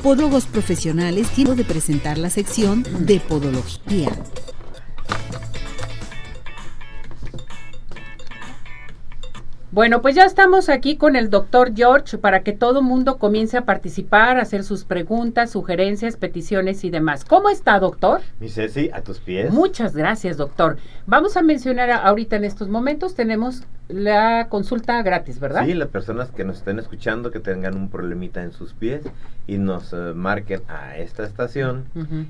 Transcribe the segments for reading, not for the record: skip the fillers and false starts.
Podólogos profesionales tienen de presentar la sección de podología. Bueno, pues ya estamos aquí con el doctor George para que todo mundo comience a participar, a hacer sus preguntas, sugerencias, peticiones y demás. ¿Cómo está, doctor? Mi Ceci, a tus pies. Muchas gracias, doctor. Vamos a mencionar ahorita en estos momentos, tenemos la consulta gratis, ¿verdad? Sí, las personas que nos estén escuchando, que tengan un problemita en sus pies y nos marquen a esta estación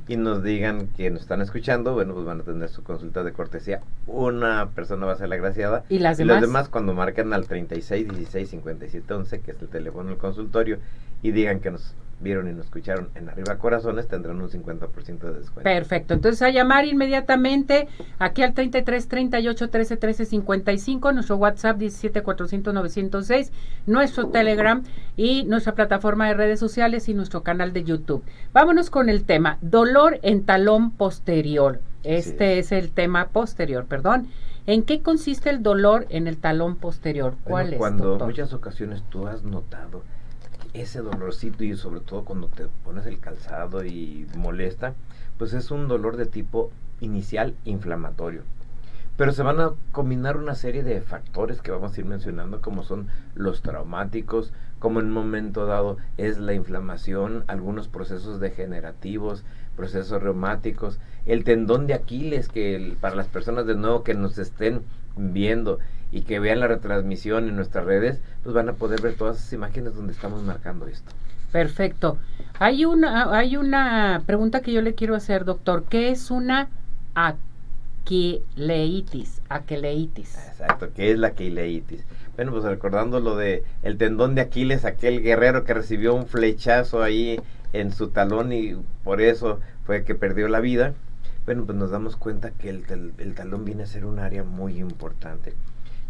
y nos digan que nos están escuchando, bueno, pues van a tener su consulta de cortesía. Una persona va a ser la agraciada. ¿Y las demás? Las demás cuando marquen al 36 16 57 11, que es el teléfono del consultorio, y digan que nos vieron y nos escucharon en Arriba Corazones, tendrán un 50% de descuento. Perfecto, entonces a llamar inmediatamente aquí al 33 38 13 13 55, nuestro WhatsApp 17 400 906, nuestro Telegram y nuestra plataforma de redes sociales y nuestro canal de YouTube. Vámonos con el tema, dolor en talón posterior. Este es el tema posterior, perdón. ¿En qué consiste el dolor en el talón posterior? ¿Cuál Bueno, es, cuando doctor? muchas ocasiones tú has notado ese dolorcito, y sobre todo cuando te pones el calzado y molesta, pues es un dolor de tipo inicial inflamatorio. Pero se van a combinar una serie de factores que vamos a ir mencionando, como son los traumáticos, como en un momento dado es la inflamación, algunos procesos degenerativos, procesos reumáticos, el tendón de Aquiles, que para las personas de nuevo que nos estén viendo y que vean la retransmisión en nuestras redes, pues van a poder ver todas esas imágenes donde estamos marcando esto. Perfecto. Hay una pregunta que yo le quiero hacer, doctor. ¿Qué es una aquileitis? Exacto, ¿qué es la aquileitis? Bueno, pues recordando lo de el tendón de Aquiles, aquel guerrero que recibió un flechazo ahí en su talón y por eso fue que perdió la vida. Bueno, pues nos damos cuenta que el talón viene a ser un área muy importante.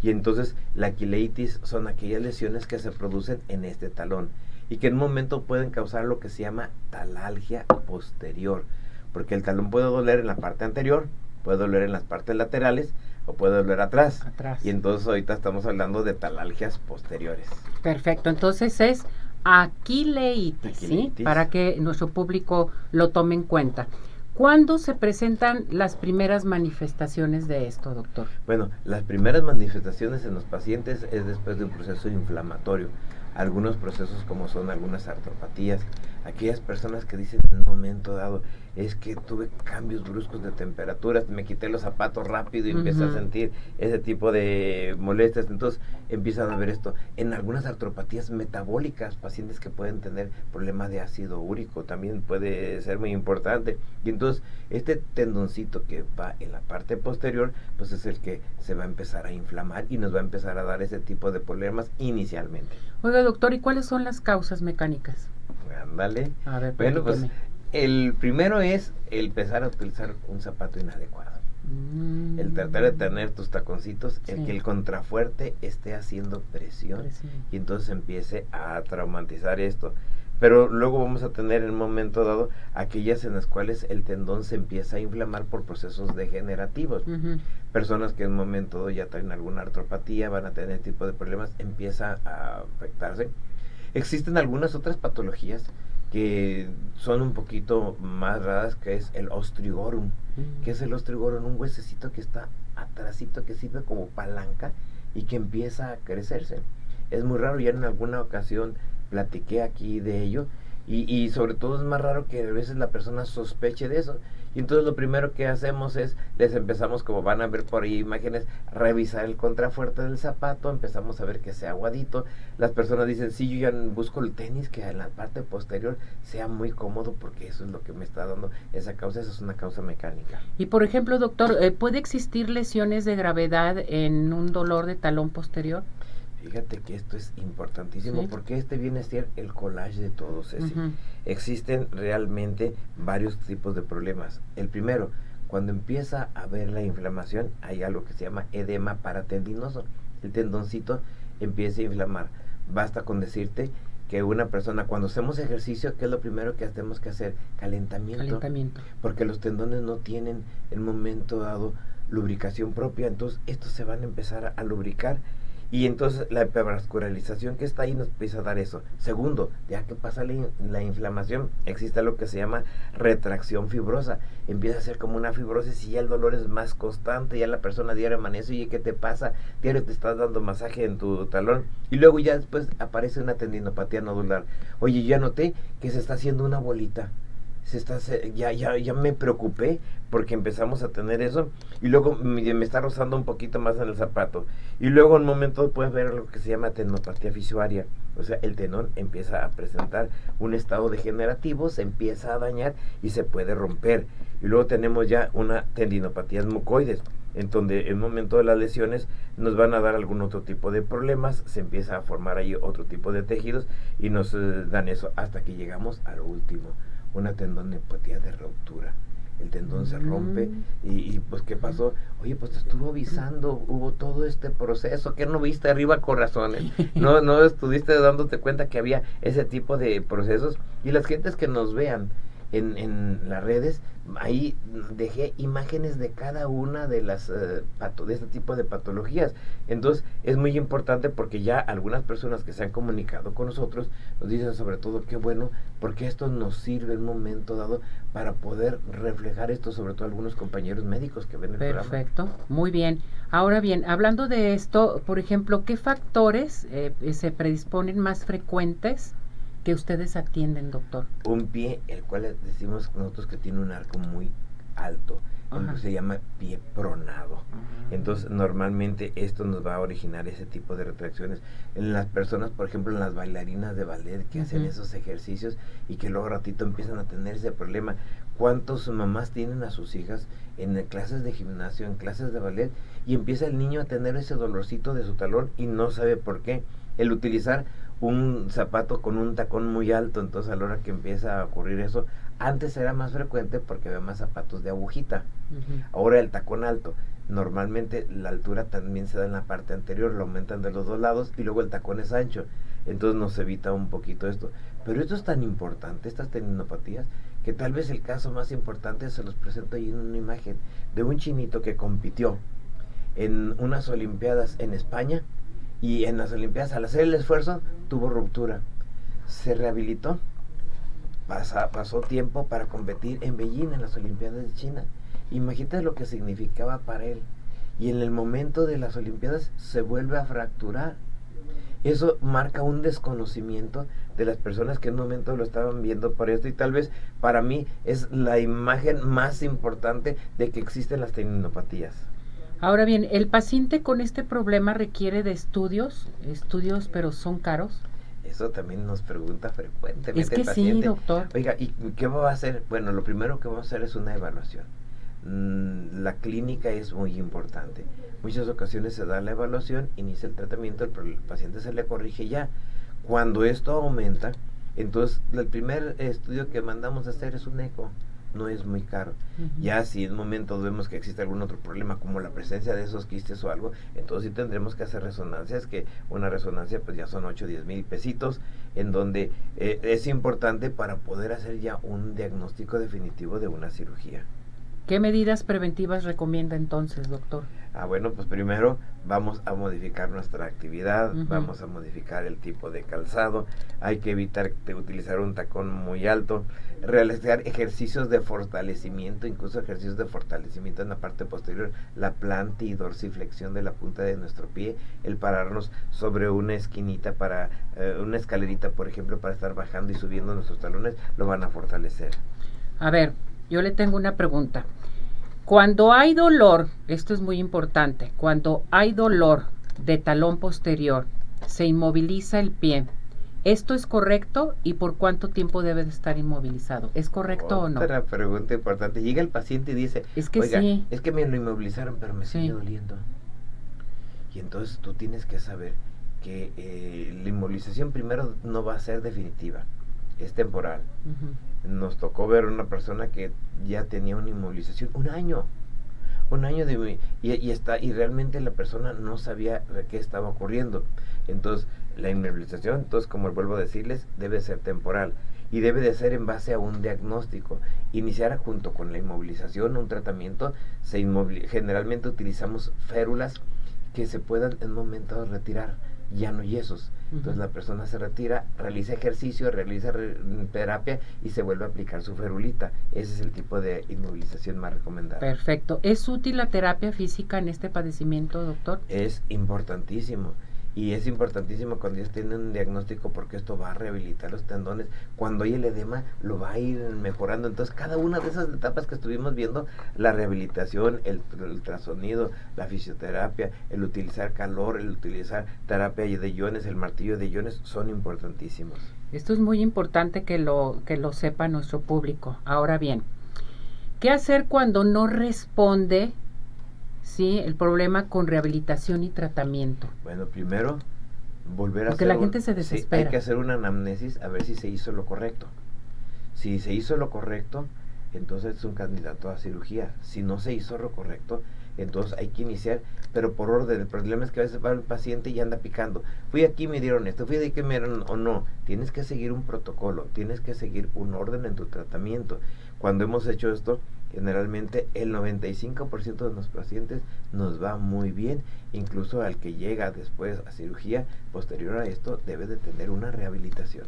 Y entonces la aquileitis son aquellas lesiones que se producen en este talón y que en un momento pueden causar lo que se llama talalgia posterior, porque el talón puede doler en la parte anterior, puede doler en las partes laterales o puede doler atrás. Y entonces ahorita estamos hablando de talalgias posteriores. Perfecto, entonces es aquileitis, ¿sí? Para que nuestro público lo tome en cuenta. ¿Cuándo se presentan las primeras manifestaciones de esto, doctor? Bueno, las primeras manifestaciones en los pacientes es después de un proceso inflamatorio. Algunos procesos como son algunas artropatías, aquellas personas que dicen en un momento dado, es que tuve cambios bruscos de temperaturas, me quité los zapatos rápido y empecé a sentir ese tipo de molestias, entonces empiezan a ver esto. En algunas artropatías metabólicas, pacientes que pueden tener problemas de ácido úrico, también puede ser muy importante, y entonces este tendoncito que va en la parte posterior, pues es el que se va a empezar a inflamar y nos va a empezar a dar ese tipo de problemas inicialmente. Oiga, doctor, ¿y cuáles son las causas mecánicas? Ándale. A ver, bueno, pues el primero es el empezar a utilizar un zapato inadecuado. El tratar de tener tus taconcitos, el que el contrafuerte esté haciendo presión y entonces empiece a traumatizar esto. Pero luego vamos a tener en un momento dado aquellas en las cuales el tendón se empieza a inflamar por procesos degenerativos. Personas que en un momento dado ya traen alguna artropatía, van a tener este tipo de problemas, empieza a afectarse. Existen algunas otras patologías que son un poquito más raras, que es el ostrigorum. ¿Qué es el ostrigorum? Un huesecito que está atrásito, que sirve como palanca y que empieza a crecerse. Es muy raro, ya en alguna ocasión platiqué aquí de ello, y sobre todo es más raro que a veces la persona sospeche de eso. Y entonces lo primero que hacemos es, les empezamos, como van a ver por ahí imágenes, revisar el contrafuerte del zapato, empezamos a ver que sea aguadito. Las personas dicen, sí, yo ya busco el tenis que en la parte posterior sea muy cómodo, porque eso es lo que me está dando esa causa. Esa es una causa mecánica. Y por ejemplo, doctor, ¿puede existir lesiones de gravedad en un dolor de talón posterior? Fíjate que esto es importantísimo, porque este viene a ser el collage de todos. Existen realmente varios tipos de problemas. El primero, cuando empieza a haber la inflamación, hay algo que se llama edema paratendinoso. El tendoncito empieza a inflamar. Basta con decirte que una persona, cuando hacemos ejercicio, ¿qué es lo primero que tenemos que hacer? Calentamiento. Porque los tendones no tienen en un momento dado lubricación propia, entonces estos se van a empezar a lubricar. Y entonces la hipervascularización que está ahí nos empieza a dar eso. Segundo, ya que pasa la inflamación, existe lo que se llama retracción fibrosa. Empieza a ser como una fibrosis y ya el dolor es más constante, ya la persona diario amanece, oye, ¿qué te pasa? Diario te estás dando masaje en tu talón. Y luego ya después aparece una tendinopatía nodular. Oye, ya noté que se está haciendo una bolita. Ya me preocupé porque empezamos a tener eso y luego me está rozando un poquito más en el zapato y luego en un momento puedes ver lo que se llama tendinopatía fisuaria, o sea, el tendón empieza a presentar un estado degenerativo, se empieza a dañar y se puede romper, y luego tenemos ya una tendinopatía mucoides, en donde en el momento de las lesiones nos van a dar algún otro tipo de problemas, se empieza a formar ahí otro tipo de tejidos y nos dan eso hasta que llegamos a lo último, una tendinopatía de ruptura. El tendón se rompe y pues ¿qué pasó? Oye, pues te estuvo avisando, hubo todo este proceso, ¿qué no viste arriba, corazones? No estuviste dándote cuenta que había ese tipo de procesos, y las gentes que nos vean en las redes, ahí dejé imágenes de cada una de las de este tipo de patologías. Entonces es muy importante porque ya algunas personas que se han comunicado con nosotros nos dicen sobre todo qué bueno, porque esto nos sirve en un momento dado para poder reflejar esto, sobre todo algunos compañeros médicos que ven el programa. Perfecto, muy bien. Ahora bien, hablando de esto, por ejemplo, ¿qué factores se predisponen más frecuentes que ustedes atienden, doctor? Un pie, el cual decimos nosotros que tiene un arco muy alto, se llama pie pronado. Entonces normalmente esto nos va a originar ese tipo de retracciones en las personas, por ejemplo en las bailarinas de ballet que hacen esos ejercicios y que luego ratito empiezan a tener ese problema. ¿Cuántos mamás tienen a sus hijas en clases de gimnasio, en clases de ballet, y empieza el niño a tener ese dolorcito de su talón y no sabe por qué? El utilizar un zapato con un tacón muy alto, entonces a la hora que empieza a ocurrir eso, antes era más frecuente porque había más zapatos de agujita. Ahora el tacón alto, normalmente la altura también se da en la parte anterior, lo aumentan de los dos lados y luego el tacón es ancho, entonces nos evita un poquito esto. Pero esto es tan importante, estas tendinopatías, que tal vez el caso más importante se los presento ahí en una imagen de un chinito que compitió en unas olimpiadas en España, y en las olimpiadas al hacer el esfuerzo tuvo ruptura, se rehabilitó, pasó tiempo para competir en Beijing en las olimpiadas de China. Imagínate lo que significaba para él, y en el momento de las olimpiadas se vuelve a fracturar. Eso marca un desconocimiento de las personas que en un momento lo estaban viendo por esto, y tal vez para mí es la imagen más importante de que existen las tendinopatías. Ahora bien, ¿el paciente con este problema requiere de estudios, pero son caros? Eso también nos pregunta frecuentemente es que el paciente. Sí, doctor. Oiga, ¿y qué va a hacer? Bueno, lo primero que vamos a hacer es una evaluación. La clínica es muy importante. Muchas ocasiones se da la evaluación, inicia el tratamiento, el paciente se le corrige ya. Cuando esto aumenta, entonces el primer estudio que mandamos a hacer es un eco. No es muy caro. Ya si en un momento vemos que existe algún otro problema como la presencia de esos quistes o algo, entonces sí tendremos que hacer resonancias, que una resonancia pues ya son 8 o 10 mil pesitos, en donde es importante para poder hacer ya un diagnóstico definitivo de una cirugía. ¿Qué medidas preventivas recomienda entonces, doctor? Bueno, pues primero vamos a modificar nuestra actividad, vamos a modificar el tipo de calzado, hay que evitar utilizar un tacón muy alto, realizar ejercicios de fortalecimiento, incluso ejercicios de fortalecimiento en la parte posterior, la planta y dorsiflexión de la punta de nuestro pie, el pararnos sobre una esquinita para, una escalerita por ejemplo, para estar bajando y subiendo nuestros talones, lo van a fortalecer. A ver, yo le tengo una pregunta. Cuando hay dolor, esto es muy importante, cuando hay dolor de talón posterior, se inmoviliza el pie. ¿Esto es correcto y por cuánto tiempo debe de estar inmovilizado? ¿Es correcto o no? Otra pregunta importante. Llega el paciente y dice, es que oiga, sí. Es que me lo inmovilizaron, pero me sigue doliendo. Y entonces tú tienes que saber que la inmovilización primero no va a ser definitiva, es temporal. Nos tocó ver una persona que ya tenía una inmovilización un año y realmente la persona no sabía qué estaba ocurriendo. Entonces la inmovilización, entonces como vuelvo a decirles, debe ser temporal y debe de ser en base a un diagnóstico. Iniciar junto con la inmovilización un tratamiento. Generalmente utilizamos férulas que se puedan en un momento retirar, ya no yesos. Entonces la persona se retira, realiza ejercicio, realiza terapia y se vuelve a aplicar su ferulita. Ese es el tipo de inmovilización más recomendada. Perfecto. ¿Es útil la terapia física en este padecimiento, doctor? Es importantísimo. Y es importantísimo cuando ellos tienen un diagnóstico, porque esto va a rehabilitar los tendones. Cuando hay el edema, lo va a ir mejorando. Entonces, cada una de esas etapas que estuvimos viendo, la rehabilitación, el ultrasonido, la fisioterapia, el utilizar calor, el utilizar terapia de iones, el martillo de iones, son importantísimos. Esto es muy importante que lo sepa nuestro público. Ahora bien, ¿qué hacer cuando no responde el problema con rehabilitación y tratamiento? Bueno, primero volver a porque la gente se desespera. Sí, hay que hacer una anamnesis a ver si se hizo lo correcto. Si se hizo lo correcto, entonces es un candidato a cirugía. Si no se hizo lo correcto, entonces hay que iniciar, pero por orden. El problema es que a veces va el paciente y anda picando. Fui aquí, me dieron esto, fui de aquí, me dieron, o no. Tienes que seguir un protocolo, tienes que seguir un orden en tu tratamiento. Cuando hemos hecho esto, generalmente el 95% de los pacientes nos va muy bien. Incluso al que llega después a cirugía, posterior a esto, debe de tener una rehabilitación.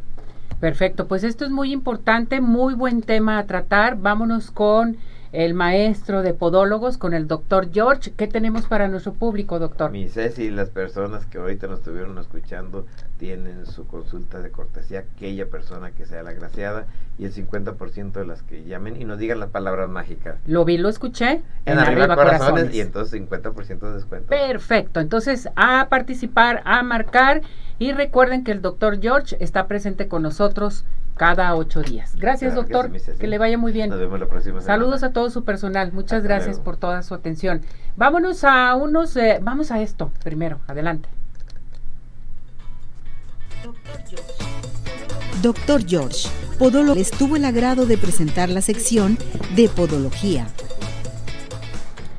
Perfecto, pues esto es muy importante, muy buen tema a tratar. Vámonos con el maestro de podólogos, con el doctor George. ¿Qué tenemos para nuestro público, doctor? Mi Ceci, las personas que ahorita nos estuvieron escuchando tienen su consulta de cortesía, aquella persona que sea la agraciada, y el 50% de las que llamen y nos digan las palabras mágicas. Lo vi, lo escuché. En arriba corazones, y entonces 50% de descuento. Perfecto, entonces a participar, a marcar, y recuerden que el doctor George está presente con nosotros cada 8 días. Gracias, claro, doctor, que le vaya muy bien. Nos vemos la próxima semana. Saludos a todo su personal, muchas Hasta gracias luego. por toda su atención. Vámonos a vamos a esto primero, adelante. Doctor George, podólogo, les tuvo el agrado de presentar la sección de podología.